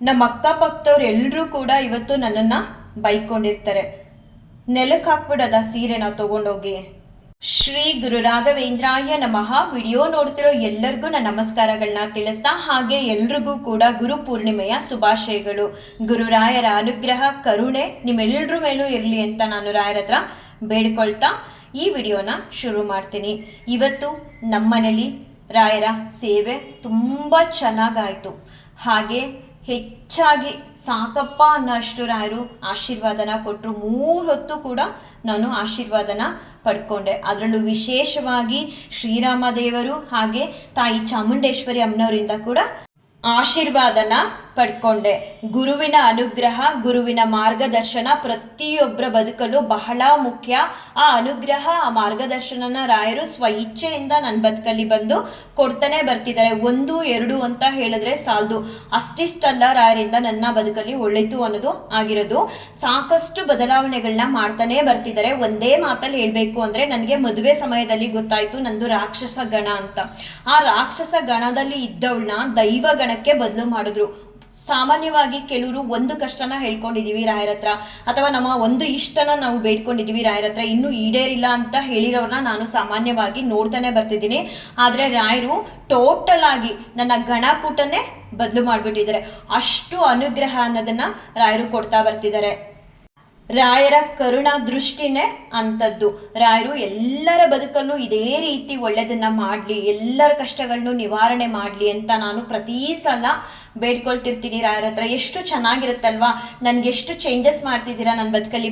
ನಮ್ಮ ಅಕ್ಕಪಕ್ಕದವ್ರು ಎಲ್ಲರೂ ಕೂಡ ಇವತ್ತು ನನ್ನನ್ನು ಬೈಕೊಂಡಿರ್ತಾರೆ. ನೆಲಕ್ಕೆ ಹಾಕ್ಬಿಡೋದ ಸೀರೆ ನಾವು ತಗೊಂಡೋಗಿ. ಶ್ರೀ ಗುರು ರಾಘವೇಂದ್ರಾಯ ನಮಃ. ವಿಡಿಯೋ ನೋಡ್ತಿರೋ ಎಲ್ಲರಿಗೂ ನನ್ನ ನಮಸ್ಕಾರಗಳನ್ನ ತಿಳಿಸ್ತಾ, ಹಾಗೆ ಎಲ್ರಿಗೂ ಕೂಡ ಗುರು ಪೂರ್ಣಿಮೆಯ ಶುಭಾಶಯಗಳು. ಗುರುರಾಯರ ಅನುಗ್ರಹ ಕರುಣೆ ನಿಮ್ಮೆಲ್ಲರ ಮೇಲೂ ಇರಲಿ ಅಂತ ನಾನು ರಾಯರ ಹತ್ರ ಬೇಡ್ಕೊಳ್ತಾ ಈ ವಿಡಿಯೋನ ಶುರು ಮಾಡ್ತೀನಿ. ಇವತ್ತು ನಮ್ಮನೇಲಿ ರಾಯರ ಸೇವೆ ತುಂಬ ಚೆನ್ನಾಗಾಯಿತು. ಹಾಗೆ ಹೆಚ್ಚಾಗಿ ಸಾಕಪ್ಪ ಅನ್ನೋಷ್ಟು ರಾಯರು ಆಶೀರ್ವಾದನ ಕೊಟ್ಟರು. 3 ಹೊತ್ತು ಕೂಡ ನಾನು ಆಶೀರ್ವಾದನ ಪಡ್ಕೊಂಡೆ. ಅದರಲ್ಲೂ ವಿಶೇಷವಾಗಿ ಶ್ರೀರಾಮ ದೇವರು ಹಾಗೆ ತಾಯಿ ಚಾಮುಂಡೇಶ್ವರಿ ಅಮ್ಮನವರಿಂದ ಕೂಡ ಆಶೀರ್ವಾದನ ಪಡ್ಕೊಂಡೆ. ಗುರುವಿನ ಅನುಗ್ರಹ, ಗುರುವಿನ ಮಾರ್ಗದರ್ಶನ ಪ್ರತಿಯೊಬ್ಬರ ಬದುಕಲು ಬಹಳ ಮುಖ್ಯ. ಆ ಅನುಗ್ರಹ, ಆ ಮಾರ್ಗದರ್ಶನನ ರಾಯರು ಸ್ವ ಇಚ್ಛೆಯಿಂದ ನನ್ನ ಬದುಕಲ್ಲಿ ಬಂದು ಕೊಡ್ತಾನೆ ಬರ್ತಿದ್ದಾರೆ. 1, 2 ಅಂತ ಹೇಳಿದ್ರೆ ಸಾಲದು, ಅಷ್ಟಿಷ್ಟಲ್ಲ ರಾಯರಿಂದ ನನ್ನ ಬದುಕಲ್ಲಿ ಒಳ್ಳೆತು ಅನ್ನೋದು ಆಗಿರೋದು. ಸಾಕಷ್ಟು ಬದಲಾವಣೆಗಳನ್ನ ಮಾಡ್ತಾನೆ ಬರ್ತಿದ್ದಾರೆ. ಒಂದೇ ಮಾತಲ್ಲಿ ಹೇಳಬೇಕು ಅಂದರೆ, ನನಗೆ ಮದುವೆ ಸಮಯದಲ್ಲಿ ಗೊತ್ತಾಯಿತು ನಂದು ರಾಕ್ಷಸ ಗಣ ಅಂತ. ಆ ರಾಕ್ಷಸ ಗಣದಲ್ಲಿ ಇದ್ದವಳನ್ನ ದೈವ ಗಣಕ್ಕೆ ಬದಲು ಮಾಡಿದ್ರು. ಸಾಮಾನ್ಯವಾಗಿ ಕೆಲವರು ಒಂದು ಕಷ್ಟನ ಹೇಳ್ಕೊಂಡಿದ್ದೀವಿ ರಾಯರ ಹತ್ರ, ಅಥವಾ ನಮ್ಮ ಒಂದು ಇಷ್ಟನ ನಾವು ಬೇಡ್ಕೊಂಡಿದ್ದೀವಿ ರಾಯರ ಹತ್ರ, ಇನ್ನೂ ಈಡೇರಿಲ್ಲ ಅಂತ ಹೇಳಿರೋರನ್ನ ನಾನು ಸಾಮಾನ್ಯವಾಗಿ ನೋಡ್ತಾನೆ ಬರ್ತಿದ್ದೀನಿ. ಆದರೆ ರಾಯರು ಟೋಟಲ್ ಆಗಿ ನನ್ನ ಗಣಕೂಟನೇ ಬದಲು ಮಾಡಿಬಿಟ್ಟಿದ್ದಾರೆ. ಅಷ್ಟು ಅನುಗ್ರಹ ಅನ್ನೋದನ್ನ ರಾಯರು ಕೊಡ್ತಾ ಬರ್ತಿದ್ದಾರೆ. ರಾಯರ ಕರುಣಾ ದೃಷ್ಟಿನೇ ಅಂಥದ್ದು. ರಾಯರು ಎಲ್ಲರ ಬದುಕಲ್ಲೂ ಇದೇ ರೀತಿ ಒಳ್ಳೆಯದನ್ನು ಮಾಡಲಿ, ಎಲ್ಲರ ಕಷ್ಟಗಳನ್ನು ನಿವಾರಣೆ ಮಾಡಲಿ ಅಂತ ನಾನು ಪ್ರತಿ ಸಲ ಬೇಡ್ಕೊಳ್ತಿರ್ತೀನಿ ರಾಯರ ಹತ್ರ. ಎಷ್ಟು ಚೆನ್ನಾಗಿರುತ್ತಲ್ವಾ, ನನಗೆಷ್ಟು ಚೇಂಜಸ್ ಮಾಡ್ತಿದ್ದೀರಾ ನನ್ನ ಬದುಕಲ್ಲಿ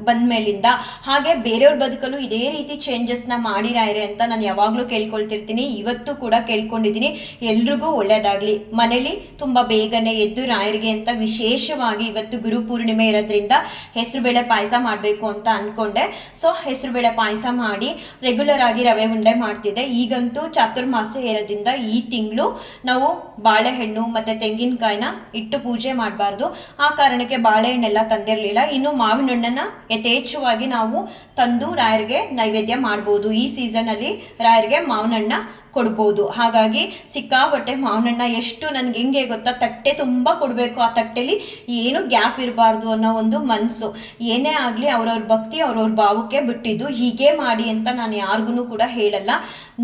ಬಂದ ಮೇಲಿಂದ. ಹಾಗೆ ಬೇರೆಯವ್ರ ಬದುಕಲ್ಲೂ ಇದೇ ರೀತಿ ಚೇಂಜಸ್ನ ಮಾಡಿ ರಾಯರೇ ಅಂತ ನಾನು ಯಾವಾಗಲೂ ಕೇಳ್ಕೊಳ್ತಿರ್ತೀನಿ. ಇವತ್ತು ಕೂಡ ಕೇಳ್ಕೊಂಡಿದ್ದೀನಿ, ಎಲ್ರಿಗೂ ಒಳ್ಳೆಯದಾಗಲಿ. ಮನೇಲಿ ತುಂಬ ಬೇಗನೆ ಎದ್ದು ರಾಯರಿಗೆ ಅಂತ ವಿಶೇಷವಾಗಿ ಇವತ್ತು ಗುರು ಪೂರ್ಣಿಮೆ ಇರೋದ್ರಿಂದ ಹೆಸರುಬೇಳೆ ಪಾಯಸ ಮಾಡಬೇಕು ಅಂತ ಅಂದ್ಕೊಂಡೆ. ಸೊ ಹೆಸರುಬೇಳೆ ಪಾಯಸ ಮಾಡಿ ರೆಗ್ಯುಲರ್ ಆಗಿ ರವೆ ಉಂಡೆ ಮಾಡ್ತಿದ್ದೆ. ಈಗಂತೂ ಚಾತುರ್ಮಾಸ ಇರೋದ್ರಿಂದ ಈ ತಿಂಗಳು ನಾವು ಬಾಳೆಹಣ್ಣು ಮತ್ತು ತೆಂಗಿನಕಾಯಿನ ಇಟ್ಟು ಪೂಜೆ ಮಾಡಬಾರ್ದು. ಆ ಕಾರಣಕ್ಕೆ ಬಾಳೆಹಣ್ಣೆಲ್ಲ ತಂದಿರಲಿಲ್ಲ. ಇನ್ನು ಮಾವಿನ ಹಣ್ಣನ್ನು ಯಥೇಚ್ಛವಾಗಿ ನಾವು ತಂದು ರಾಯರಿಗೆ ನೈವೇದ್ಯ ಮಾಡ್ಬೋದು. ಈ ಸೀಸನಲ್ಲಿ ರಾಯರಿಗೆ ಮಾವಿನ ಹಣ್ಣ ಕೊಡ್ಬೋದು. ಹಾಗಾಗಿ ಸಿಕ್ಕಾಪಟ್ಟೆ ಮಾವಿನಣ್ಣ ಎಷ್ಟು ನನಗೆ ಹೆಂಗೆ ಗೊತ್ತಾ, ತಟ್ಟೆ ತುಂಬ ಕೊಡಬೇಕು. ಆ ತಟ್ಟೆಲಿ ಏನು ಗ್ಯಾಪ್ ಇರಬಾರ್ದು ಅನ್ನೋ ಒಂದು ಮನಸ್ಸು. ಏನೇ ಆಗಲಿ ಅವ್ರವ್ರ ಭಕ್ತಿ ಅವ್ರವ್ರ ಭಾವಕ್ಕೆ ಬಿಟ್ಟಿದ್ದು. ಹೀಗೆ ಮಾಡಿ ಅಂತ ನಾನು ಯಾರಿಗೂ ಕೂಡ ಹೇಳಲ್ಲ.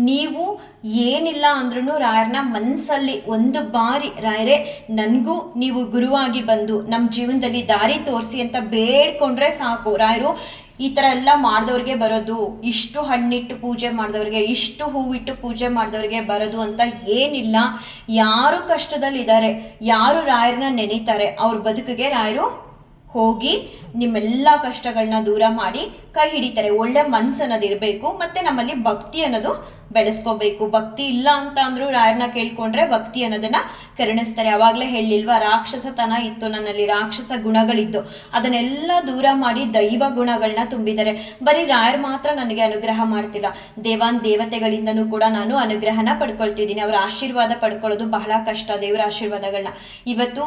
ನೀವು ಏನಿಲ್ಲ ಅಂದ್ರೂ ರಾಯರನ್ನ ಮನಸ್ಸಲ್ಲಿ ಒಂದು ಬಾರಿ ರಾಯರೇ ನನಗೂ ನೀವು ಗುರುವಾಗಿ ಬಂದು ನಮ್ಮ ಜೀವನದಲ್ಲಿ ದಾರಿ ತೋರಿಸಿ ಅಂತ ಬೇಡ್ಕೊಂಡ್ರೆ ಸಾಕು. ರಾಯರು ಈ ಥರ ಎಲ್ಲ ಮಾಡಿದವ್ರಿಗೆ ಬರೋದು, ಇಷ್ಟು ಹಣ್ಣಿಟ್ಟು ಪೂಜೆ ಮಾಡಿದವ್ರಿಗೆ, ಇಷ್ಟು ಹೂವಿಟ್ಟು ಪೂಜೆ ಮಾಡಿದವ್ರಿಗೆ ಬರೋದು ಅಂತ ಏನಿಲ್ಲ. ಯಾರು ಕಷ್ಟದಲ್ಲಿದ್ದಾರೆ, ಯಾರು ರಾಯರನ್ನ ನೆನೀತಾರೆ, ಅವ್ರ ಬದುಕಿಗೆ ರಾಯರು ಹೋಗಿ ನಿಮ್ಮೆಲ್ಲ ಕಷ್ಟಗಳನ್ನ ದೂರ ಮಾಡಿ ಕೈ ಹಿಡಿತಾರೆ. ಒಳ್ಳೆ ಮನ್ಸು ಅನ್ನೋದು ಇರಬೇಕು, ಮತ್ತು ನಮ್ಮಲ್ಲಿ ಭಕ್ತಿ ಅನ್ನೋದು ಬೆಳೆಸ್ಕೋಬೇಕು. ಭಕ್ತಿ ಇಲ್ಲ ಅಂತ ಅಂದರೂ ರಾಯರನ್ನ ಕೇಳ್ಕೊಂಡ್ರೆ ಭಕ್ತಿ ಅನ್ನೋದನ್ನ ಕರುಣಿಸ್ತಾರೆ. ಅವಾಗಲೇ ಹೇಳಿಲ್ವಾ, ರಾಕ್ಷಸತನ ಇತ್ತು ನನ್ನಲ್ಲಿ, ರಾಕ್ಷಸ ಗುಣಗಳಿದ್ದು, ಅದನ್ನೆಲ್ಲ ದೂರ ಮಾಡಿ ದೈವ ಗುಣಗಳನ್ನ ತುಂಬಿದ್ದಾರೆ. ಬರೀ ರಾಯರು ಮಾತ್ರ ನನಗೆ ಅನುಗ್ರಹ ಮಾಡ್ತಿಲ್ಲ, ದೇವಾನ್ ದೇವತೆಗಳಿಂದನೂ ಕೂಡ ನಾನು ಅನುಗ್ರಹನ ಪಡ್ಕೊಳ್ತಿದ್ದೀನಿ. ಅವರ ಆಶೀರ್ವಾದ ಪಡ್ಕೊಳ್ಳೋದು ಬಹಳ ಕಷ್ಟ, ದೇವರ ಆಶೀರ್ವಾದಗಳನ್ನ. ಇವತ್ತು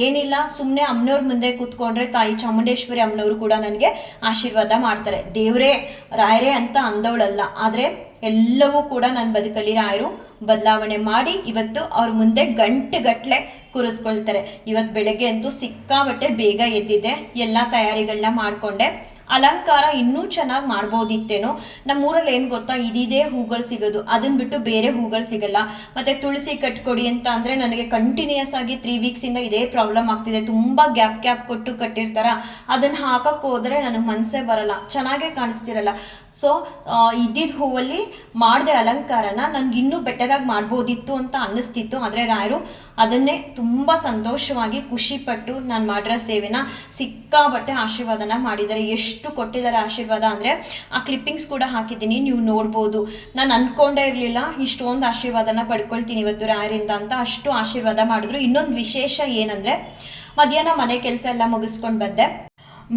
ಏನಿಲ್ಲ, ಸುಮ್ಮನೆ ಅಮ್ಮನವ್ರ ಮುಂದೆ ಕೂತ್ಕೊಂಡ್ರೆ ತಾಯಿ ಚಾಮುಂಡೇಶ್ವರಿ ಅಮ್ಮನವರು ಕೂಡ ನನಗೆ ಆಶೀರ್ವಾದ ಮಾಡ್ತಾರೆ. ದೇವರೇ ರಾಯರೇ ಅಂತ ಅಂದವಳಲ್ಲ, ಆದರೆ ಎಲ್ಲವೂ ಕೂಡ ನನ್ನ ಬದುಕಲ್ಲಿ ರಾಯರು ಬದಲಾವಣೆ ಮಾಡಿ ಇವತ್ತು ಅವ್ರ ಮುಂದೆ ಗಂಟೆಗಟ್ಟಲೆ ಕೂರಿಸ್ಕೊಳ್ತಾರೆ. ಇವತ್ತು ಬೆಳಗ್ಗೆ ಅಂತೂ ಸಿಕ್ಕಾಬಟ್ಟೆ ಬೇಗ ಎದ್ದಿದ್ದೆ, ಎಲ್ಲ ತಯಾರಿಗಳನ್ನ ಮಾಡಿಕೊಂಡೆ. ಅಲಂಕಾರ ಇನ್ನೂ ಚೆನ್ನಾಗಿ ಮಾಡ್ಬೋದಿತ್ತೇನೋ. ನಮ್ಮೂರಲ್ಲಿ ಏನು ಗೊತ್ತಾ, ಇದೇ ಹೂಗಳು ಸಿಗೋದು, ಅದನ್ನ ಬಿಟ್ಟು ಬೇರೆ ಹೂಗಳು ಸಿಗಲ್ಲ. ಮತ್ತು ತುಳಸಿ ಕಟ್ಕೊಡಿ ಅಂತ ಅಂದರೆ ನನಗೆ ಕಂಟಿನ್ಯೂಸ್ ಆಗಿ 3 ವೀಕ್ಸಿಂದ ಇದೇ ಪ್ರಾಬ್ಲಮ್ ಆಗ್ತಿದೆ. ತುಂಬ ಗ್ಯಾಪ್ ಕೊಟ್ಟು ಕಟ್ಟಿರ್ತಾರ, ಅದನ್ನು ಹಾಕಕ್ಕೆ ಹೋದರೆ ನನಗೆ ಮನಸ್ಸೇ ಬರಲ್ಲ, ಚೆನ್ನಾಗೇ ಕಾಣಿಸ್ತಿರಲ್ಲ. ಸೊ ಇದ್ದಿದ್ದ ಹೂವಲ್ಲಿ ಮಾಡಿದೆ ಅಲಂಕಾರನ, ನನಗೆ ಇನ್ನೂ ಬೆಟರಾಗಿ ಮಾಡ್ಬೋದಿತ್ತು ಅಂತ ಅನ್ನಿಸ್ತಿತ್ತು. ಆದರೆ ರಾಯರು ಅದನ್ನೇ ತುಂಬ ಸಂತೋಷವಾಗಿ ಖುಷಿಪಟ್ಟು ನಾನು ಮಾಡಿರೋ ಸೇವೆನ ಸಿಕ್ಕಾಬಟ್ಟೆ ಆಶೀರ್ವಾದನ ಮಾಡಿದ್ದಾರೆ. ಎಷ್ಟು ಕೊಟ್ಟಿದ್ದಾರೆ ಆಶೀರ್ವಾದ ಅಂದರೆ, ಆ ಕ್ಲಿಪ್ಪಿಂಗ್ಸ್ ಕೂಡ ಹಾಕಿದ್ದೀನಿ, ನೀವು ನೋಡ್ಬೋದು. ನಾನು ಅಂದ್ಕೊಂಡೇ ಇರಲಿಲ್ಲ ಇಷ್ಟೊಂದು ಆಶೀರ್ವಾದನ ಪಡ್ಕೊಳ್ತೀನಿ ಇವತ್ತು ರಾಯರಿಂದ ಅಂತ. ಅಷ್ಟು ಆಶೀರ್ವಾದ ಮಾಡಿದ್ರು. ಇನ್ನೊಂದು ವಿಶೇಷ ಏನಂದರೆ, ಮಧ್ಯಾಹ್ನ ಮನೆ ಕೆಲಸ ಎಲ್ಲ ಮುಗಿಸ್ಕೊಂಡು ಬಂದೆ.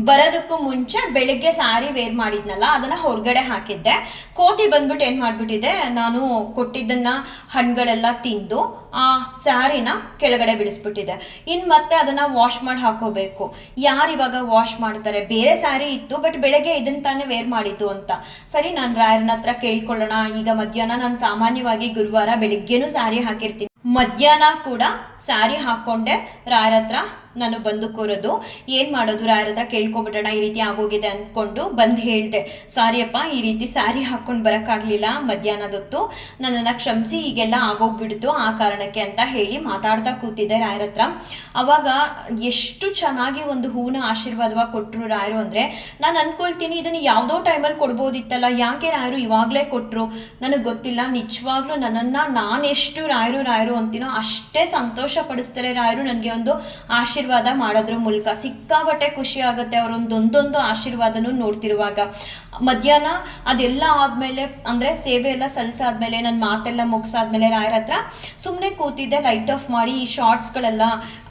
ಬರೋದಕ್ಕೂ ಮುಂಚೆ ಬೆಳಿಗ್ಗೆ ಸ್ಯಾರಿ ವೇರ್ ಮಾಡಿದ್ನಲ್ಲ, ಅದನ್ನು ಹೊರಗಡೆ ಹಾಕಿದ್ದೆ. ಕೋತಿ ಬಂದ್ಬಿಟ್ಟು ಏನು ಮಾಡಿಬಿಟ್ಟಿದೆ, ನಾನು ಕೊಟ್ಟಿದ್ದನ್ನು ಹಣ್ಣುಗಳೆಲ್ಲ ತಿಂದು ಆ ಸ್ಯಾರಿನ ಕೆಳಗಡೆ ಬಿಡಿಸ್ಬಿಟ್ಟಿದೆ. ಇನ್ನು ಮತ್ತೆ ಅದನ್ನು ವಾಶ್ ಮಾಡಿ ಹಾಕೋಬೇಕು. ಯಾರು ಇವಾಗ ವಾಶ್ ಮಾಡ್ತಾರೆ? ಬೇರೆ ಸ್ಯಾರಿ ಇತ್ತು, ಬಟ್ ಬೆಳಗ್ಗೆ ಇದನ್ನು ತಾನೇ ವೇರ್ ಮಾಡಿದ್ದು ಅಂತ. ಸರಿ, ನಾನು ರಾಯರನ್ನ ಹತ್ರ ಕೇಳ್ಕೊಳ್ಳೋಣ. ಈಗ ಮಧ್ಯಾಹ್ನ ನಾನು ಸಾಮಾನ್ಯವಾಗಿ ಗುರುವಾರ ಬೆಳಿಗ್ಗೆನೂ ಸ್ಯಾರಿ ಹಾಕಿರ್ತೀನಿ. ಮಧ್ಯಾಹ್ನ ಕೂಡ ಸ್ಯಾರಿ ಹಾಕ್ಕೊಂಡೆ ರಾಯರ ಹತ್ರ ನಾನು ಬಂದು ಕೂರೋದು. ಏನು ಮಾಡೋದು, ರಾಯರ ಹತ್ರ ಕೇಳ್ಕೊಬಿಡೋಣ, ಈ ರೀತಿ ಆಗೋಗಿದೆ ಅಂದ್ಕೊಂಡು ಬಂದು ಹೇಳಿದೆ, ಸಾರಿಯಪ್ಪ ಈ ರೀತಿ ಸ್ಯಾರಿ ಹಾಕ್ಕೊಂಡು ಬರೋಕ್ಕಾಗಲಿಲ್ಲ ಮಧ್ಯಾಹ್ನದೊತ್ತು, ನನ್ನನ್ನು ಕ್ಷಮಿಸಿ, ಹೀಗೆಲ್ಲ ಆಗೋಗ್ಬಿಡ್ತು ಆ ಕಾರಣಕ್ಕೆ ಅಂತ ಹೇಳಿ ಮಾತಾಡ್ತಾ ಕೂತಿದ್ದೆ ರಾಯರ ಹತ್ರ. ಆವಾಗ ಎಷ್ಟು ಚೆನ್ನಾಗಿ ಒಂದು ಹೂನ ಆಶೀರ್ವಾದವಾಗಿ ಕೊಟ್ಟರು ರಾಯರು ಅಂದರೆ, ನಾನು ಅಂದ್ಕೊಳ್ತೀನಿ ಇದನ್ನು ಯಾವುದೋ ಟೈಮಲ್ಲಿ ಕೊಡ್ಬೋದಿತ್ತಲ್ಲ, ಯಾಕೆ ರಾಯರು ಇವಾಗಲೇ ಕೊಟ್ಟರು ನನಗೆ ಗೊತ್ತಿಲ್ಲ. ನಿಜವಾಗ್ಲೂ ನನ್ನನ್ನು ನಾನೆಷ್ಟು ರಾಯರು ಅಂತೀನೋ ಅಷ್ಟೇ ಸಂತೋಷ ಪಡಿಸ್ತಾರೆ ರಾಯರು. ನನಗೆ ಒಂದು ಆಶೀರ್ವಾದ ಮಾಡೋದ್ರ ಮೂಲಕ ಸಿಕ್ಕಾಬಟ್ಟೆ ಖುಷಿ ಆಗುತ್ತೆ ಅವರೊಂದೊಂದೊಂದು ಆಶೀರ್ವಾದನೂ ನೋಡ್ತಿರುವಾಗ. ಮಧ್ಯಾಹ್ನ ಅದೆಲ್ಲ ಆದಮೇಲೆ ಅಂದರೆ ಸೇವೆ ಎಲ್ಲ ಸಲ್ಲಿಸಾದ್ಮೇಲೆ ನನ್ನ ಮಾತೆಲ್ಲ ಮುಗಿಸಾದ್ಮೇಲೆ ರಾಯರ ಹತ್ರ ಸುಮ್ಮನೆ ಕೂತಿದ್ದೆ, ಲೈಟ್ ಆಫ್ ಮಾಡಿ ಈ ಶಾರ್ಟ್ಸ್ಗಳೆಲ್ಲ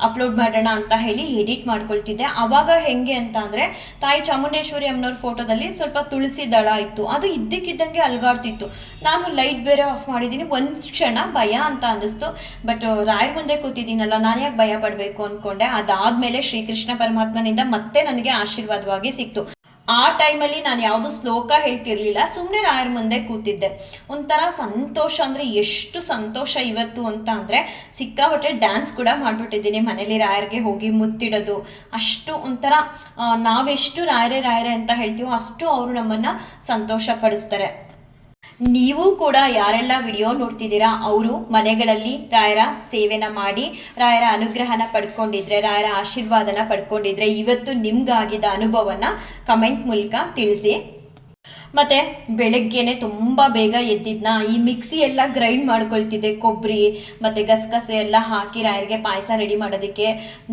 ಅಪ್ಲೋಡ್ ಮಾಡೋಣ ಅಂತ ಹೇಳಿ ಎಡಿಟ್ ಮಾಡ್ಕೊಳ್ತಿದ್ದೆ. ಆವಾಗ ಹೆಂಗೆ ಅಂತ ಅಂದರೆ, ತಾಯಿ ಚಾಮುಂಡೇಶ್ವರಿ ಅಮ್ಮನವ್ರ ಫೋಟೋದಲ್ಲಿ ಸ್ವಲ್ಪ ತುಳಸಿ ದಳ ಇತ್ತು, ಅದು ಇದ್ದಕ್ಕಿದ್ದಂಗೆ ಅಲ್ಗಾಡ್ತಿತ್ತು. ನಾನು ಲೈಟ್ ಬೇರೆ ಆಫ್ ಮಾಡಿದ್ದೀನಿ, ಒಂದು ಕ್ಷಣ ಭಯ ಅಂತ ಅನ್ನಿಸ್ತು. ಬಟ್ ರಾಯರ ಮುಂದೆ ಕೂತಿದ್ದೀನಲ್ಲ, ನಾನು ಯಾಕೆ ಭಯ ಪಡಬೇಕು ಅಂದ್ಕೊಂಡೆ. ಅದಾದಮೇಲೆ ಶ್ರೀಕೃಷ್ಣ ಪರಮಾತ್ಮನಿಂದ ಮತ್ತೆ ನನಗೆ ಆಶೀರ್ವಾದವಾಗಿ ಸಿಕ್ತು. ಆ ಟೈಮಲ್ಲಿ ನಾನು ಯಾವುದು ಶ್ಲೋಕ ಹೇಳ್ತಿರ್ಲಿಲ್ಲ, ಸುಮ್ಮನೆ ರಾಯರ ಮುಂದೆ ಕೂತಿದ್ದೆ. ಒಂಥರ ಸಂತೋಷ ಅಂದರೆ ಎಷ್ಟು ಸಂತೋಷ ಇವತ್ತು ಅಂತ ಅಂದರೆ, ಸಿಕ್ಕಾಬಟ್ಟೆ ಡ್ಯಾನ್ಸ್ ಕೂಡ ಮಾಡಿಬಿಟ್ಟಿದ್ದೀನಿ ಮನೇಲಿ ರಾಯರಿಗೆ ಹೋಗಿ ಮುತ್ತಿಡೋದು. ಅಷ್ಟು ಒಂಥರ ನಾವೆಷ್ಟು ರಾಯರೇ ಅಂತ ಹೇಳ್ತೀವೋ ಅಷ್ಟು ಅವರು ನಮ್ಮನ್ನು ಸಂತೋಷ ಪಡಿಸ್ತಾರೆ. ನೀವು ಕೂಡ ಯಾರೆಲ್ಲ ವಿಡಿಯೋ ನೋಡ್ತಿದ್ದೀರಾ ಅವರು ಮನೆಗಳಲ್ಲಿ ರಾಯರ ಸೇವೆನ ಮಾಡಿ ರಾಯರ ಅನುಗ್ರಹನ ಪಡ್ಕೊಂಡಿದ್ರೆ, ರಾಯರ ಆಶೀರ್ವಾದನ ಪಡ್ಕೊಂಡಿದ್ರೆ ಇವತ್ತು ನಿಮ್ಗಾಗಿದ್ದ ಅನುಭವನ ಕಮೆಂಟ್ ಮೂಲಕ ತಿಳಿಸಿ. ಮತ್ತು ಬೆಳಗ್ಗೆನೆ ತುಂಬ ಬೇಗ ಎದ್ದಿದ್ನ ಈ ಮಿಕ್ಸಿ ಎಲ್ಲ ಗ್ರೈಂಡ್ ಮಾಡ್ಕೊಳ್ತಿದ್ದೆ, ಕೊಬ್ಬರಿ ಮತ್ತು ಗಸಗಸೆ ಎಲ್ಲ ಹಾಕಿ ರಾಯರಿಗೆ ಪಾಯಸ ರೆಡಿ ಮಾಡೋದಕ್ಕೆ.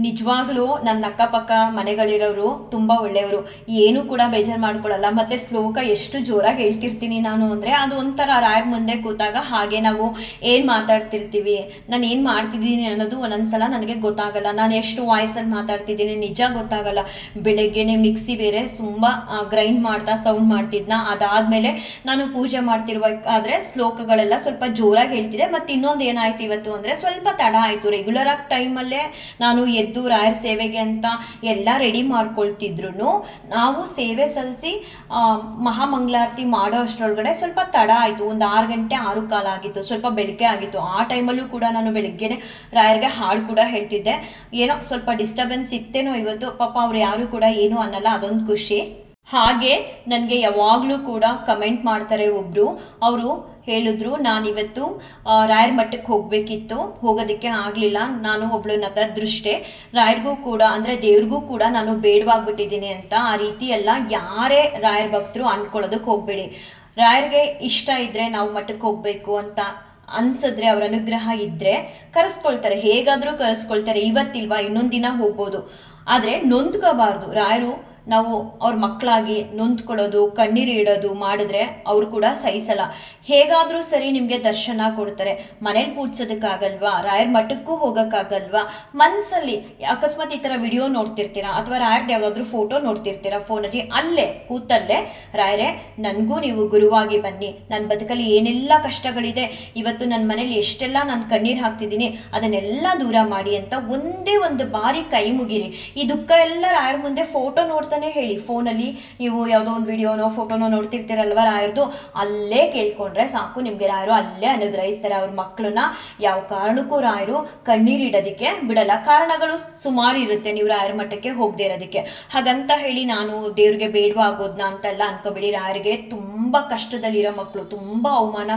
ನಿಜವಾಗ್ಲೂ ನನ್ನ ಅಕ್ಕಪಕ್ಕ ಮನೆಗಳಿರೋರು ತುಂಬ ಒಳ್ಳೆಯವರು, ಏನೂ ಕೂಡ ಬೇಜಾರು ಮಾಡ್ಕೊಳ್ಳಲ್ಲ. ಮತ್ತು ಶ್ಲೋಕ ಎಷ್ಟು ಜೋರಾಗಿ ಹೇಳ್ತಿರ್ತೀನಿ ನಾನು ಅಂದರೆ, ಅದು ಒಂಥರ ರಾಯರ ಮುಂದೆ ಕೂತಾಗ ಹಾಗೆ ನಾವು ಏನು ಮಾತಾಡ್ತಿರ್ತೀವಿ, ನಾನು ಏನು ಮಾಡ್ತಿದ್ದೀನಿ ಅನ್ನೋದು ಒಂದೊಂದು ಸಲ ನನಗೆ ಗೊತ್ತಾಗಲ್ಲ. ನಾನು ಎಷ್ಟು ವಾಯ್ಸಲ್ಲಿ ಮಾತಾಡ್ತಿದ್ದೀನಿ ನಿಜ ಗೊತ್ತಾಗಲ್ಲ. ಬೆಳಗ್ಗೆನೆ ಮಿಕ್ಸಿ ಬೇರೆ ತುಂಬ ಗ್ರೈಂಡ್ ಮಾಡ್ತಾ ಸೌಂಡ್ ಮಾಡ್ತಿದ್ನ. ಅದಾದಮೇಲೆ ನಾನು ಪೂಜೆ ಮಾಡ್ತಿರ್ಬೇಕಾದ್ರೆ ಶ್ಲೋಕಗಳೆಲ್ಲ ಸ್ವಲ್ಪ ಜೋರಾಗಿ ಹೇಳ್ತಿದ್ದೆ. ಮತ್ತು ಇನ್ನೊಂದು ಏನಾಯ್ತು ಇವತ್ತು ಅಂದರೆ, ಸ್ವಲ್ಪ ತಡ ಆಯಿತು. ರೆಗ್ಯುಲರ್ ಆಗಿ ಟೈಮಲ್ಲೇ ನಾನು ಎದ್ದು ರಾಯರ ಸೇವೆಗೆ ಅಂತ ಎಲ್ಲ ರೆಡಿ ಮಾಡ್ಕೊಳ್ತಿದ್ರು. ನಾವು ಸೇವೆ ಸಲ್ಲಿಸಿ ಮಹಾಮಂಗಳಾರತಿ ಮಾಡೋ ಅಷ್ಟರೊಳಗಡೆ ಸ್ವಲ್ಪ ತಡ ಆಯಿತು. ಒಂದು 6 ಗಂಟೆ 6 ಕಾಲ ಆಗಿತ್ತು, ಸ್ವಲ್ಪ ಬೆಳಗ್ಗೆ ಆಗಿತ್ತು. ಆ ಟೈಮಲ್ಲೂ ಕೂಡ ನಾನು ಬೆಳಗ್ಗೆನೆ ರಾಯರಿಗೆ ಹಾಡು ಕೂಡ ಹೇಳ್ತಿದ್ದೆ. ಏನೋ ಸ್ವಲ್ಪ ಡಿಸ್ಟರ್ಬೆನ್ಸ್ ಇತ್ತೇನೋ ಇವತ್ತು, ಪಾಪ ಅವ್ರು ಯಾರು ಕೂಡ ಏನೂ ಅನ್ನಲ್ಲ, ಅದೊಂದು ಖುಷಿ. ಹಾಗೆ ನನಗೆ ಯಾವಾಗಲೂ ಕೂಡ ಕಮೆಂಟ್ ಮಾಡ್ತಾರೆ ಒಬ್ಬರು, ಅವರು ಹೇಳಿದ್ರು, ನಾನಿವತ್ತು ರಾಯರ ಮಠಕ್ಕೆ ಹೋಗಬೇಕಿತ್ತು, ಹೋಗೋದಕ್ಕೆ ಆಗಲಿಲ್ಲ, ನಾನು ಒಬ್ಳು ನತದೃಷ್ಟೆ, ರಾಯರಿಗೂ ಕೂಡ ಅಂದರೆ ದೇವ್ರಿಗೂ ಕೂಡ ನಾನು ಬೇಡವಾಗ್ಬಿಟ್ಟಿದ್ದೀನಿ ಅಂತ. ಆ ರೀತಿ ಎಲ್ಲ ಯಾರೇ ರಾಯರ ಭಕ್ತರು ಅಂದ್ಕೊಳ್ಳೋದಕ್ಕೆ ಹೋಗಬೇಡಿ. ರಾಯರಿಗೆ ಇಷ್ಟ ಇದ್ದರೆ ನಾವು ಮಠಕ್ಕೆ ಹೋಗಬೇಕು ಅಂತ ಅನ್ಸಿದ್ರೆ, ಅವ್ರ ಅನುಗ್ರಹ ಇದ್ದರೆ ಕರೆಸ್ಕೊಳ್ತಾರೆ, ಹೇಗಾದರೂ ಕರೆಸ್ಕೊಳ್ತಾರೆ. ಇವತ್ತಿಲ್ವಾ ಇನ್ನೊಂದು ದಿನ ಹೋಗ್ಬೋದು, ಆದರೆ ನೊಂದ್ಕೋಬಾರ್ದು. ರಾಯರು ನಾವು ಅವ್ರ ಮಕ್ಕಳಾಗಿ ನೊಂದ್ಕೊಳ್ಳೋದು, ಕಣ್ಣೀರು ಇಡೋದು ಮಾಡಿದ್ರೆ ಅವರು ಕೂಡ ಸಹಿಸಲ್ಲ. ಹೇಗಾದರೂ ಸರಿ ನಿಮಗೆ ದರ್ಶನ ಕೊಡ್ತಾರೆ. ಮನೇಲಿ ಪೂಜಿಸೋದಕ್ಕಾಗಲ್ವಾ, ರಾಯರ ಮಠಕ್ಕೂ ಹೋಗೋಕ್ಕಾಗಲ್ವಾ, ಮನಸ್ಸಲ್ಲಿ ಅಕಸ್ಮಾತ್ ಈ ಥರ ವಿಡಿಯೋ ನೋಡ್ತಿರ್ತೀರಾ ಅಥವಾ ರಾಯರ್ದು ಯಾವುದಾದ್ರೂ ಫೋಟೋ ನೋಡ್ತಿರ್ತೀರಾ ಫೋನಲ್ಲಿ, ಅಲ್ಲೇ ಕೂತಲ್ಲೇ ರಾಯರೇ ನನಗೂ ನೀವು ಗುರುವಾಗಿ ಬನ್ನಿ, ನನ್ನ ಬದುಕಲ್ಲಿ ಏನೆಲ್ಲ ಕಷ್ಟಗಳಿದೆ, ಇವತ್ತು ನನ್ನ ಮನೇಲಿ ಎಷ್ಟೆಲ್ಲ ನಾನು ಕಣ್ಣೀರು ಹಾಕ್ತಿದ್ದೀನಿ, ಅದನ್ನೆಲ್ಲ ದೂರ ಮಾಡಿ ಅಂತ ಒಂದೇ ಒಂದು ಬಾರಿ ಕೈ ಮುಗಿರಿ. ಈ ದುಃಖ ಎಲ್ಲ ರಾಯರ ಮುಂದೆ ಫೋಟೋ ನೋಡ್ತಾ ಹೇಳಿ. ಫೋನಲ್ಲಿ ನೀವು ಯಾವುದೋ ಒಂದು ವಿಡಿಯೋನೋ ಫೋಟೋನೋ ನೋಡ್ತಿರ್ತೀರಲ್ವ ರಾಯರ್ದು, ಅಲ್ಲೇ ಕೇಳ್ಕೊಂಡ್ರೆ ಸಾಕು, ನಿಮಗೆ ರಾಯರು ಅಲ್ಲೇ ಅನುಗ್ರಹಿಸ್ತಾರೆ. ಅವ್ರ ಮಕ್ಕಳನ್ನ ಯಾವ ಕಾರಣಕ್ಕೂ ರಾಯರು ಕಣ್ಣೀರಿಡೋದಕ್ಕೆ ಬಿಡಲ್ಲ. ಕಾರಣಗಳು ಸುಮಾರು ಇರುತ್ತೆ ನೀವು ರಾಯರ ಮಠಕ್ಕೆ ಹೋಗದೆ ಇರೋದಕ್ಕೆ. ಹಾಗಂತ ಹೇಳಿ ನಾನು ದೇವ್ರಿಗೆ ಬೇಡವಾಗೋದ್ನ ಅಂತೆಲ್ಲ ಅನ್ಕೋಬೇಡಿ. ರಾಯರಿಗೆ ತುಂಬ ಕಷ್ಟದಲ್ಲಿರೋ ಮಕ್ಕಳು, ತುಂಬ ಅವಮಾನ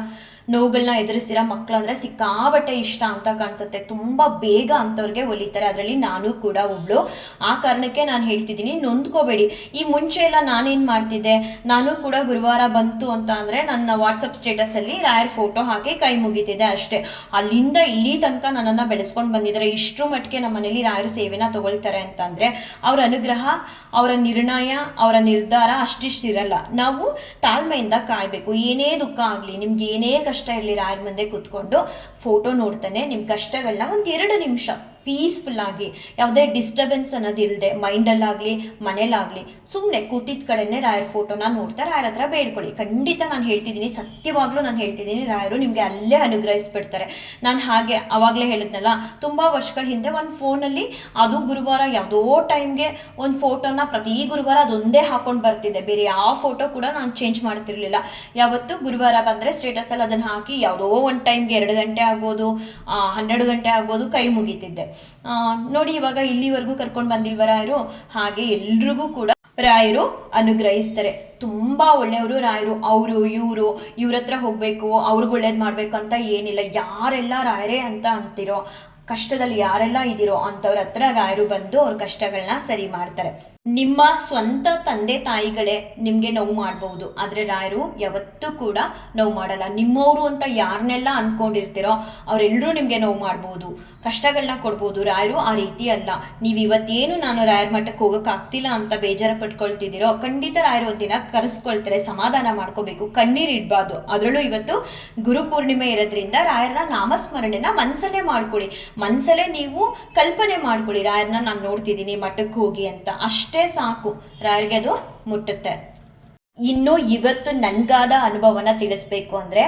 ನೋವುಗಳನ್ನ ಎದುರಿಸಿರೋ ಮಕ್ಕಳು ಅಂದರೆ ಸಿಕ್ಕಾಬಟ್ಟೆ ಇಷ್ಟ ಅಂತ ಕಾಣಿಸುತ್ತೆ. ತುಂಬ ಬೇಗ ಅಂಥವ್ರಿಗೆ ಒಲಿತಾರೆ, ಅದರಲ್ಲಿ ನಾನು ಕೂಡ ಒಬ್ಳು. ಆ ಕಾರಣಕ್ಕೆ ನಾನು ಹೇಳ್ತಿದ್ದೀನಿ, ನೊಂದ್ಕೋಬೇಡಿ. ಈ ಮುಂಚೆ ಎಲ್ಲ ನಾನೇನು ಮಾಡ್ತಿದ್ದೆ, ನಾನು ಕೂಡ ಗುರುವಾರ ಬಂತು ಅಂತ ಅಂದರೆ ನನ್ನ ವಾಟ್ಸಪ್ ಸ್ಟೇಟಸಲ್ಲಿ ರಾಯರ್ ಫೋಟೋ ಹಾಕಿ ಕೈ ಮುಗಿತಿದ್ದೆ ಅಷ್ಟೇ. ಅಲ್ಲಿಂದ ಇಲ್ಲಿ ತನಕ ನನ್ನನ್ನು ಬೆಳೆಸ್ಕೊಂಡು ಬಂದಿದ್ದಾರೆ. ಇಷ್ಟರ ಮಟ್ಟಿಗೆ ನಮ್ಮ ಮನೇಲಿ ರಾಯರು ಸೇವೆನ ತಗೊಳ್ತಾರೆ ಅಂತಂದರೆ ಅವರ ಅನುಗ್ರಹ, ಅವರ ನಿರ್ಣಯ, ಅವರ ನಿರ್ಧಾರ ಅಷ್ಟಿಷ್ಟಿರಲ್ಲ. ನಾವು ತಾಳ್ಮೆಯಿಂದ ಕಾಯಬೇಕು. ಏನೇ ದುಃಖ ಆಗಲಿ, ನಿಮ್ಗೆ ಏನೇ ಕಷ್ಟ ಇರಲಿ, ರಾಯರ ಮುಂದೆ ಕೂತ್ಕೊಂಡು ಫೋಟೋ ನೋಡ್ತಾನೆ ನಿಮ್ಮ ಕಷ್ಟಗಳನ್ನ ಒಂದು 2 ನಿಮಿಷ ಪೀಸ್ಫುಲ್ಲಾಗಿ ಯಾವುದೇ ಡಿಸ್ಟರ್ಬೆನ್ಸ್ ಅನ್ನೋದು ಇಲ್ಲದೆ ಮೈಂಡಲ್ಲಾಗಲಿ ಮನೇಲಾಗಲಿ ಸುಮ್ಮನೆ ಕೂತಿದ್ದ ಕಡೆನೇ ರಾಯರ ಫೋಟೋನ ನೋಡ್ತಾ ರಾಯರ ಹತ್ರ ಬೇಡ್ಕೊಳ್ಳಿ. ಖಂಡಿತ ನಾನು ಹೇಳ್ತಿದ್ದೀನಿ, ಸತ್ಯವಾಗ್ಲೂ ನಾನು ಹೇಳ್ತಿದ್ದೀನಿ, ರಾಯರು ನಿಮಗೆ ಅಲ್ಲೇ ಅನುಗ್ರಹಿಸ್ಬಿಡ್ತಾರೆ. ನಾನು ಹಾಗೆ ಅವಾಗಲೇ ಹೇಳಿದ್ನಲ್ಲ, ತುಂಬ ವರ್ಷಗಳ ಹಿಂದೆ ಒಂದು ಫೋನಲ್ಲಿ ಅದು ಗುರುವಾರ ಯಾವುದೋ ಟೈಮ್ಗೆ ಒಂದು ಫೋಟೋನ ಪ್ರತಿ ಗುರುವಾರ ಅದೊಂದೇ ಹಾಕೊಂಡು ಬರ್ತಿದ್ದೆ, ಬೇರೆ ಯಾವ ಫೋಟೋ ಕೂಡ ನಾನು ಚೇಂಜ್ ಮಾಡ್ತಿರ್ಲಿಲ್ಲ. ಯಾವತ್ತು ಗುರುವಾರ ಬಂದರೆ ಸ್ಟೇಟಸಲ್ಲಿ ಅದನ್ನು ಹಾಕಿ ಯಾವುದೋ ಒಂದು ಟೈಮ್ಗೆ 2 ಗಂಟೆ ಆಗ್ಬೋದು, 12 ಗಂಟೆ ಆಗ್ಬೋದು ಕೈ ಮುಗಿತಿದ್ದೆ. ನೋಡಿ ಇವಾಗ ಇಲ್ಲಿವರೆಗೂ ಕರ್ಕೊಂಡು ಬಂದಿಲ್ವ ರಾಯರು, ಹಾಗೆ ಎಲ್ರಿಗೂ ಕೂಡ ರಾಯರು ಅನುಗ್ರಹಿಸ್ತಾರೆ. ತುಂಬ ಒಳ್ಳೆಯವರು ರಾಯರು. ಇವ್ರ ಹತ್ರ ಹೋಗಬೇಕು, ಅವ್ರಿಗೆ ಒಳ್ಳೇದು ಮಾಡಬೇಕು ಅಂತ ಏನಿಲ್ಲ. ಯಾರೆಲ್ಲ ರಾಯರೇ ಅಂತ ಅಂತಿರೋ, ಕಷ್ಟದಲ್ಲಿ ಯಾರೆಲ್ಲ ಇದ್ದೀರೋ ಅಂಥವ್ರ ಹತ್ರ ರಾಯರು ಬಂದು ಅವ್ರ ಕಷ್ಟಗಳನ್ನ ಸರಿ ಮಾಡ್ತಾರೆ. ನಿಮ್ಮ ಸ್ವಂತ ತಂದೆ ತಾಯಿಗಳೇ ನಿಮಗೆ ನೋವು ಮಾಡಬಹುದು, ಆದರೆ ರಾಯರು ಯಾವತ್ತೂ ಕೂಡ ನೋವು ಮಾಡಲ್ಲ. ನಿಮ್ಮವರು ಅಂತ ಯಾರನ್ನೆಲ್ಲ ಅಂದ್ಕೊಂಡಿರ್ತೀರೋ ಅವರೆಲ್ಲರೂ ನಿಮಗೆ ನೋವು ಮಾಡ್ಬೋದು, ಕಷ್ಟಗಳನ್ನ ಕೊಡ್ಬೋದು. ರಾಯರು ಆ ರೀತಿ ಅಲ್ಲ. ನೀವು ಇವತ್ತೇನು ನಾನು ರಾಯರ ಮಠಕ್ಕೆ ಹೋಗೋಕ್ಕಾಗ್ತಿಲ್ಲ ಅಂತ ಬೇಜಾರು ಪಟ್ಕೊಳ್ತಿದ್ದೀರೋ, ಖಂಡಿತ ರಾಯರು ಒಂದಿನ ಕರೆಸ್ಕೊಳ್ತಾರೆ. ಸಮಾಧಾನ ಮಾಡ್ಕೋಬೇಕು, ಕಣ್ಣೀರು ಇಡಬಾರ್ದು. ಅದರಲ್ಲೂ ಇವತ್ತು ಗುರುಪೂರ್ಣಿಮೆ ಇರೋದ್ರಿಂದ ರಾಯರ ನಾಮಸ್ಮರಣೆನ ಮನಸಲ್ಲೇ ಮಾಡ್ಕೊಳ್ಳಿ. ಮನಸಲ್ಲೇ ನೀವು ಕಲ್ಪನೆ ಮಾಡ್ಕೊಳ್ಳಿ, ರಾಯರನ್ನ ನಾನು ನೋಡ್ತಿದ್ದೀನಿ ಮಠಕ್ಕೆ ಹೋಗಿ ಅಂತ. ಅಷ್ಟೇ ಸಾಕು, ರಾಯರಿಗೆ ಅದು ಮುಟ್ಟುತ್ತೆ. ಇನ್ನು ಇವತ್ತು ನನಗಾದ ಅನುಭವನ ತಿಳಿಸ್ಬೇಕು ಅಂದರೆ,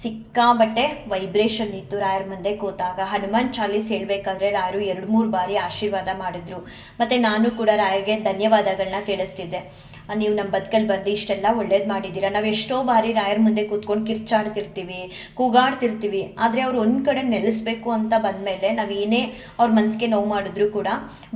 ಸಿಕ್ಕಾಬಟ್ಟೆ ವೈಬ್ರೇಷನ್ ಇತ್ತು ರಾಯರ ಮುಂದೆ ಕೂತಾಗ. ಹನುಮಾನ್ ಚಾಲೀಸ್ ಹೇಳ್ಬೇಕಾದ್ರೆ ರಾಯರು 2-3 ಬಾರಿ ಆಶೀರ್ವಾದ ಮಾಡಿದ್ರು. ಮತ್ತು ನಾನು ಕೂಡ ರಾಯರಿಗೆ ಧನ್ಯವಾದಗಳನ್ನ ತಿಳಿಸ್ತಿದ್ದೆ. ನೀವು ನಮ್ಮ ಬದುಕಲ್ಲಿ ಬಂದು ಇಷ್ಟೆಲ್ಲ ಒಳ್ಳೇದು ಮಾಡಿದ್ದೀರಾ. ನಾವು ಎಷ್ಟೋ ಬಾರಿ ರಾಯರ ಮುಂದೆ ಕೂತ್ಕೊಂಡು ಕಿರ್ಚಾಡ್ತಿರ್ತೀವಿ, ಕೂಗಾಡ್ತಿರ್ತೀವಿ, ಆದರೆ ಅವ್ರು ಒಂದು ಕಡೆ ನೆಲೆಸ್ಬೇಕು ಅಂತ ಬಂದಮೇಲೆ ನಾವೇನೇ ಅವ್ರ ಮನಸ್ಸಿಗೆ ನೋವು ಮಾಡಿದ್ರು ಕೂಡ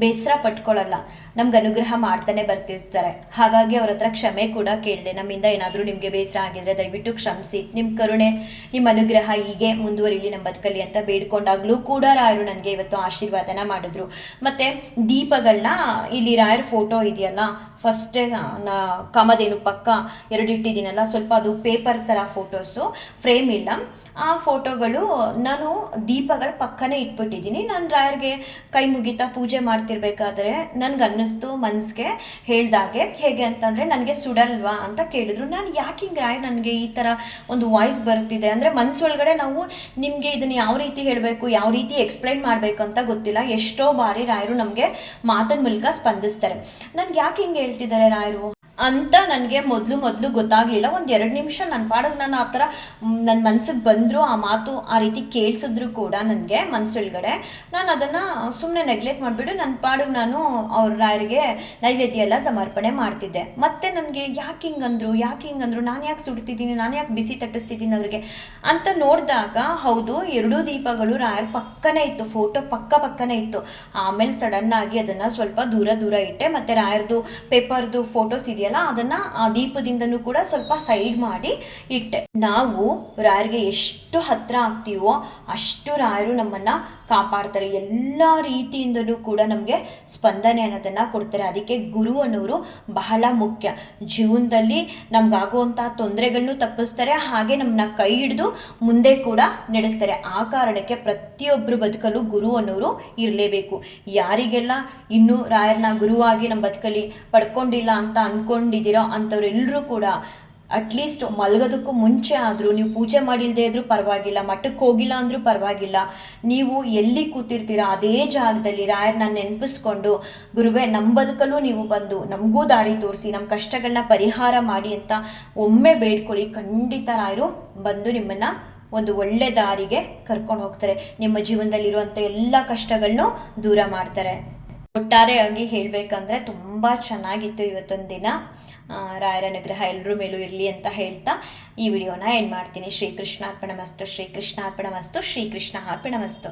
ಬೇಸರ ಪಟ್ಕೊಳ್ಳಲ್ಲ, ನಮ್ಗೆ ಅನುಗ್ರಹ ಮಾಡ್ತಾನೆ ಬರ್ತಿರ್ತಾರೆ. ಹಾಗಾಗಿ ಅವ್ರ ಹತ್ರ ಕ್ಷಮೆ ಕೂಡ ಕೇಳಿದೆ. ನಮ್ಮಿಂದ ಏನಾದರೂ ನಿಮಗೆ ಬೇಸರ ಆಗಿದ್ರೆ ದಯವಿಟ್ಟು ಕ್ಷಮಿಸಿ, ನಿಮ್ಮ ಕರುಣೆ ನಿಮ್ಮ ಅನುಗ್ರಹ ಹೀಗೆ ಮುಂದುವರಿಲಿ ನಮ್ಮ ಬದುಕಲ್ಲಿ ಅಂತ ಬೇಡ್ಕೊಂಡಾಗಲೂ ಕೂಡ ರಾಯರು ನನಗೆ ಇವತ್ತು ಆಶೀರ್ವಾದನ ಮಾಡಿದ್ರು. ಮತ್ತು ದೀಪಗಳನ್ನ, ಇಲ್ಲಿ ರಾಯರ ಫೋಟೋ ಇದೆಯಲ್ಲ, ಫಸ್ಟೇ ಕಾಮಧೇನು ಪಕ್ಕ 2 ಇಟ್ಟಿದ್ದೀನಲ್ಲ, ಸ್ವಲ್ಪ ಅದು ಪೇಪರ್ ಥರ ಫೋಟೋಸು, ಫ್ರೇಮ್ ಇಲ್ಲ. ಆ ಫೋಟೋಗಳು ನಾನು ದೀಪಗಳ ಪಕ್ಕನೇ ಇಟ್ಬಿಟ್ಟಿದ್ದೀನಿ. ನಾನು ರಾಯರಿಗೆ ಕೈ ಮುಗಿತಾ ಪೂಜೆ ಮಾಡ್ತಿರ್ಬೇಕಾದ್ರೆ ನನಗೆ ಅನ್ನಿಸ್ತು, ಮನಸ್ಸಿಗೆ ಹೇಳ್ದಾಗೆ. ಹೇಗೆ ಅಂತಂದರೆ, ನನಗೆ ಸುಡಲ್ವಾ ಅಂತ ಕೇಳಿದ್ರು. ನಾನು ಯಾಕೆ ಹಿಂಗೆ ರಾಯರು ನನಗೆ ಈ ಥರ ಒಂದು ವಾಯ್ಸ್ ಬರ್ತಿದೆ ಅಂದರೆ, ಮನಸ್ಸೊಳಗಡೆ ನಾವು ನಿಮಗೆ ಇದನ್ನು ಯಾವ ರೀತಿ ಹೇಳಬೇಕು, ಯಾವ ರೀತಿ ಎಕ್ಸ್ಪ್ಲೈನ್ ಮಾಡಬೇಕು ಅಂತ ಗೊತ್ತಿಲ್ಲ. ಎಷ್ಟೋ ಬಾರಿ ರಾಯರು ನಮಗೆ ಮಾತಿನ ಮೂಲಕ ಸ್ಪಂದಿಸ್ತಾರೆ. ನನಗೆ ಯಾಕೆ ಹಿಂಗೆ ಹೇಳ್ತಿದ್ದಾರೆ ರಾಯರು ಅಂತ ನನಗೆ ಮೊದಲು ಗೊತ್ತಾಗಲಿಲ್ಲ. ಒಂದು 2 ನಿಮಿಷ ನನ್ನ ಪಾಡಿಗೆ ನಾನು ಆ ಥರ ನನ್ನ ಮನ್ಸಿಗೆ ಬಂದರು, ಆ ಮಾತು ಆ ರೀತಿ ಕೇಳಿಸಿದ್ರು ಕೂಡ ನನಗೆ ಮನಸ್ಸೊಳಗಡೆ. ನಾನು ಅದನ್ನು ಸುಮ್ಮನೆ ನೆಗ್ಲೆಕ್ಟ್ ಮಾಡಿಬಿಟ್ಟು ನನ್ನ ಪಾಡಿಗೆ ನಾನು ಅವ್ರ ರಾಯರಿಗೆ ನೈವೇದ್ಯ ಎಲ್ಲ ಸಮರ್ಪಣೆ ಮಾಡ್ತಿದ್ದೆ. ಮತ್ತು ನನಗೆ ಯಾಕೆ ಹಿಂಗಂದ್ರು, ನಾನು ಯಾಕೆ ಸುಡ್ತಿದ್ದೀನಿ, ನಾನು ಯಾಕೆ ಬಿಸಿ ತಟ್ಟಿಸ್ತಿದ್ದೀನಿ ಅವ್ರಿಗೆ ಅಂತ ನೋಡಿದಾಗ, ಹೌದು 2 ದೀಪಗಳು ರಾಯರ ಪಕ್ಕನೇ ಇತ್ತು, ಫೋಟೋ ಪಕ್ಕನೇ ಇತ್ತು. ಆಮೇಲೆ ಸಡನ್ನಾಗಿ ಅದನ್ನು ಸ್ವಲ್ಪ ದೂರ ಇಟ್ಟೆ. ಮತ್ತು ರಾಯರದು ಪೇಪರ್ದು ಫೋಟೋಸ್ ಇದೆಯಲ್ಲ, ಅದನ್ನ ಆ ದೀಪದಿಂದನೂ ಕೂಡ ಸ್ವಲ್ಪ ಸೈಡ್ ಮಾಡಿ ಇಟ್ಟೆ. ನಾವು ರಾಯರಿಗೆ ಎಷ್ಟು ಹತ್ರ ಆಗ್ತೀವೋ ಅಷ್ಟು ರಾಯರು ನಮ್ಮನ್ನ ಕಾಪಾಡ್ತಾರೆ. ಎಲ್ಲ ರೀತಿಯಿಂದಲೂ ಕೂಡ ನಮಗೆ ಸ್ಪಂದನೆ ಅನ್ನೋದನ್ನ ಕೊಡ್ತಾರೆ. ಅದಕ್ಕೆ ಗುರು ಅನ್ನೋರು ಬಹಳ ಮುಖ್ಯ. ಜೀವನದಲ್ಲಿ ನಮ್ಗಾಗುವಂಥ ತೊಂದರೆಗಳನ್ನು ತಪ್ಪಿಸ್ತಾರೆ, ಹಾಗೆ ನಮ್ಮನ್ನ ಕೈ ಹಿಡಿದು ಮುಂದೆ ಕೂಡ ನಡೆಸ್ತಾರೆ. ಆ ಕಾರಣಕ್ಕೆ ಪ್ರತಿಯೊಬ್ಬರು ಬದುಕಲು ಗುರು ಅನ್ನೋರು ಇರಲೇಬೇಕು. ಯಾರಿಗೆಲ್ಲ ಇನ್ನೂ ರಾಯರನ್ನ ಗುರುವಾಗಿ ನಮ್ಮ ಬದುಕಲ್ಲಿ ಪಡ್ಕೊಂಡಿಲ್ಲ ಅಂತ ಅಂದ್ಕೊಂಡಿದ್ದೀರೋ ಅಂಥವ್ರೆಲ್ಲರೂ ಕೂಡ ಅಟ್ಲೀಸ್ಟ್ ಮಲಗೋದಕ್ಕೂ ಮುಂಚೆ ಆದರೂ, ನೀವು ಪೂಜೆ ಮಾಡಿಲ್ಲದೆ ಇದ್ರೂ ಪರವಾಗಿಲ್ಲ, ಮಠಕ್ಕೆ ಹೋಗಿಲ್ಲ ಅಂದರೂ ಪರವಾಗಿಲ್ಲ, ನೀವು ಎಲ್ಲಿ ಕೂತಿರ್ತೀರಾ ಅದೇ ಜಾಗದಲ್ಲಿ ರಾಯರನ್ನ ನೆನಪಿಸ್ಕೊಂಡು, ಗುರುವೇ ನಮ್ಮ ಬದುಕಲ್ಲೂ ನೀವು ಬಂದು ನಮಗೂ ದಾರಿ ತೋರಿಸಿ, ನಮ್ಮ ಕಷ್ಟಗಳನ್ನ ಪರಿಹಾರ ಮಾಡಿ ಅಂತ ಒಮ್ಮೆ ಬೇಡ್ಕೊಳ್ಳಿ. ಖಂಡಿತ ರಾಯರು ಬಂದು ನಿಮ್ಮನ್ನು ಒಂದು ಒಳ್ಳೆ ದಾರಿಗೆ ಕರ್ಕೊಂಡು ಹೋಗ್ತಾರೆ. ನಿಮ್ಮ ಜೀವನದಲ್ಲಿರುವಂಥ ಎಲ್ಲ ಕಷ್ಟಗಳನ್ನೂ ದೂರ ಮಾಡ್ತಾರೆ. ಒಟ್ಟಾರೆಯಾಗಿ ಹೇಳಬೇಕಂದ್ರೆ ತುಂಬ ಚೆನ್ನಾಗಿತ್ತು ಇವತ್ತೊಂದು ದಿನ. ರಾಯರ ಅನುಗ್ರಹ ಎಲ್ಲರ ಮೇಲೂ ಇರಲಿ ಅಂತ ಹೇಳ್ತಾ ಈ ವಿಡಿಯೋನ ಎಂಡ್ ಮಾಡ್ತೀನಿ. ಶ್ರೀಕೃಷ್ಣಾರ್ಪಣಮಸ್ತು, ಶ್ರೀಕೃಷ್ಣಾರ್ಪಣಮಸ್ತು, ಶ್ರೀಕೃಷ್ಣ ಅರ್ಪಣಮಸ್ತು.